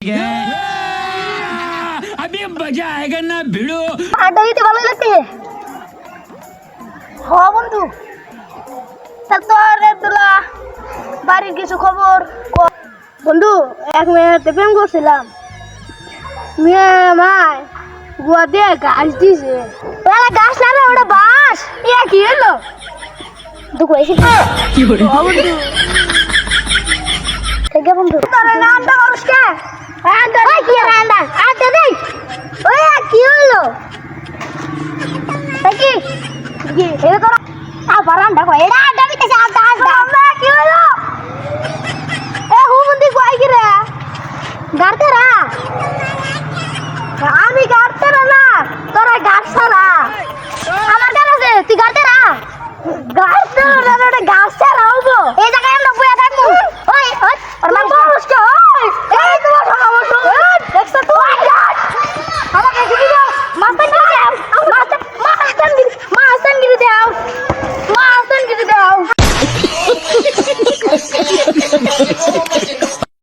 क्या अभी मजा आएगा ना भिड़ो। আড্ডা দিতে ভালো লাগছে। হ বন্ধু, তা তোর তোলা বাড়ির কিছু খবর বন্ধু। এক মেয়েতে প্রেম করছিলাম, মেয়ে মায় গুয়া দিয়ে গাছ দিছে। গাছ না রে, ওটা বাস। ইয়া কি হলো দুঃখ এসে কি করে বন্ধু? ঠিক আছে বন্ধু, তোর নামটা করস কে? ওই কি রান্না আড্ডা দেই। ওই কি হলো কি কি এটা তোর আবার রান্না কই? এটা আড্ডা দিতেছে, আড্ডা আড্ডা কি হলো? এ হু বন্ধু কই কি রে? গাড়তে রা আমি গাড়তে না, তোরা গাছটা না আমার কাছে তুই গাড়তে রা। গাছটা না, গাছটা রাও